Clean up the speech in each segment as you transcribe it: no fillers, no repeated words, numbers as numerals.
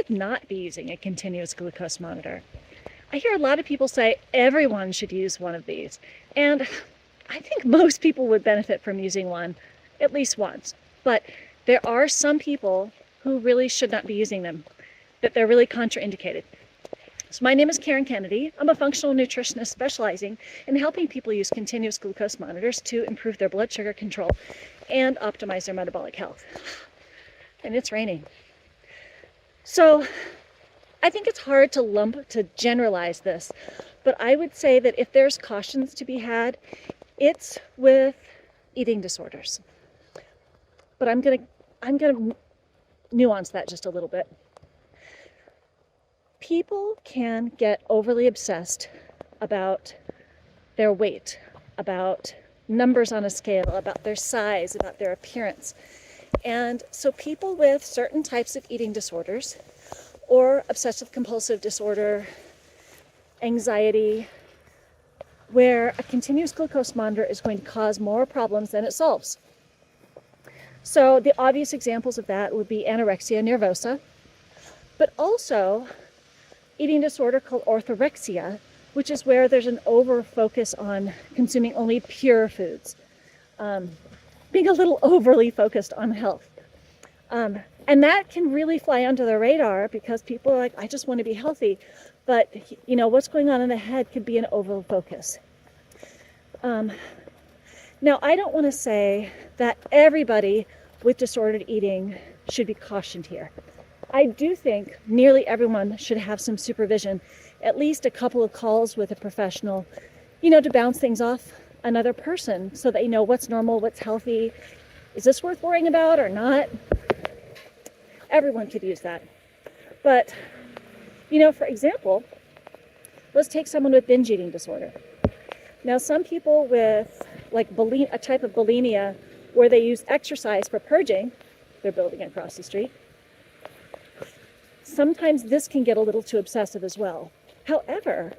should not be using a continuous glucose monitor. I hear a lot of people say everyone should use one of these, and I think most people would benefit from using one at least once. But there are some people who really should not be using them, that they're really contraindicated. So my name is Karen Kennedy. I'm a functional nutritionist specializing in helping people use continuous glucose monitors to improve their blood sugar control and optimize their metabolic health. And it's raining. So I think it's hard to generalize this, but I would say that if there's cautions to be had, it's with eating disorders. But I'm gonna nuance that just a little bit. People can get overly obsessed about their weight, about numbers on a scale, about their size, about their appearance. And so people with certain types of eating disorders or obsessive compulsive disorder, anxiety, where a continuous glucose monitor is going to cause more problems than it solves. So the obvious examples of that would be anorexia nervosa, but also eating disorder called orthorexia, which is where there's an over focus on consuming only pure foods, being a little overly focused on health. And that can really fly under the radar because people are like, I just want to be healthy. But you know, what's going on in the head could be an over focus. Now, I don't want to say that everybody with disordered eating should be cautioned here. I do think nearly everyone should have some supervision, at least a couple of calls with a professional, you know, to bounce things off another person so that you know what's normal, what's healthy. Is this worth worrying about or not? Everyone could use that. But, you know, for example, let's take someone with binge eating disorder. Now, some people with like a type of bulimia where they use exercise for purging, they're building across the street. Sometimes this can get a little too obsessive as well. However,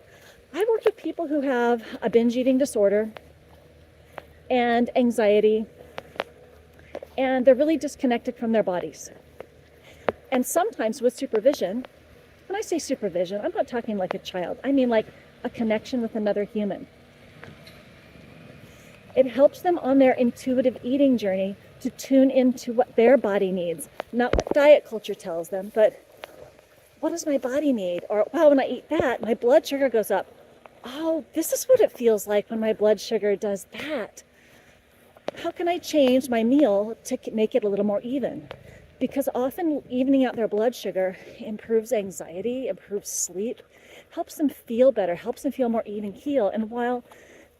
I've worked with people who have a binge eating disorder and anxiety, and they're really disconnected from their bodies. And sometimes with supervision, when I say supervision, I'm not talking like a child. I mean like a connection with another human. It helps them on their intuitive eating journey to tune into what their body needs, not what diet culture tells them, but what does my body need? Or, wow, when I eat that, my blood sugar goes up. Oh, this is what it feels like when my blood sugar does that. How can I change my meal to make it a little more even? Because often evening out their blood sugar improves anxiety, improves sleep, helps them feel better, helps them feel more even keel. And while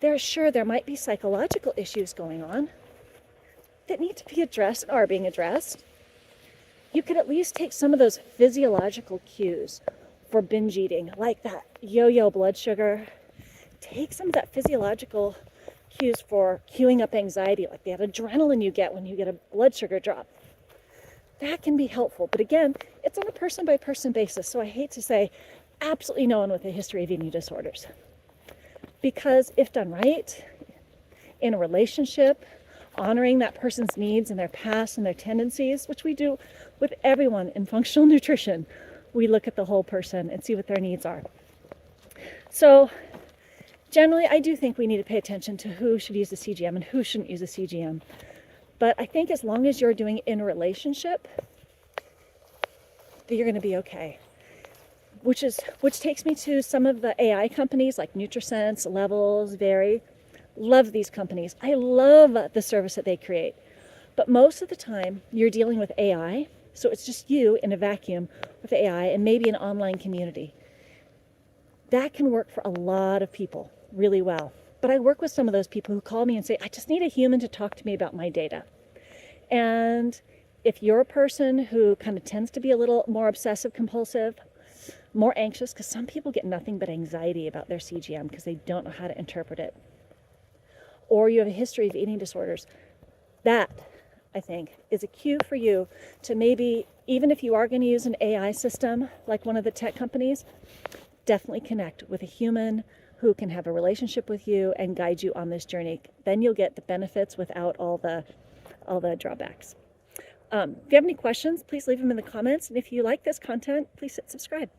they're sure there might be psychological issues going on that need to be addressed and are being addressed, you could at least take some of those physiological cues for binge eating, like that yo-yo blood sugar. Take some of that physiological cues for queuing up anxiety, like that adrenaline you get when you get a blood sugar drop. That can be helpful. But again, it's on a person-by-person basis. So I hate to say absolutely no one with a history of eating disorders. Because if done right, in a relationship, honoring that person's needs and their past and their tendencies, which we do with everyone in functional nutrition, we look at the whole person and see what their needs are. So generally, I do think we need to pay attention to who should use a CGM and who shouldn't use a CGM. But I think as long as you're doing it in a relationship, that you're going to be okay. Which takes me to some of the AI companies like NutriSense, Levels, Veri. Love these companies. I love the service that they create. But most of the time, you're dealing with AI. So it's just you in a vacuum with AI and maybe an online community. That can work for a lot of people really well. But I work with some of those people who call me and say, I just need a human to talk to me about my data. And if you're a person who kind of tends to be a little more obsessive compulsive, more anxious, because some people get nothing but anxiety about their CGM because they don't know how to interpret it, or you have a history of eating disorders, that, I think, is a cue for you to maybe, even if you are going to use an AI system like one of the tech companies, definitely connect with a human who can have a relationship with you and guide you on this journey. Then you'll get the benefits without all the drawbacks. If you have any questions, please leave them in the comments. And if you like this content, please hit subscribe.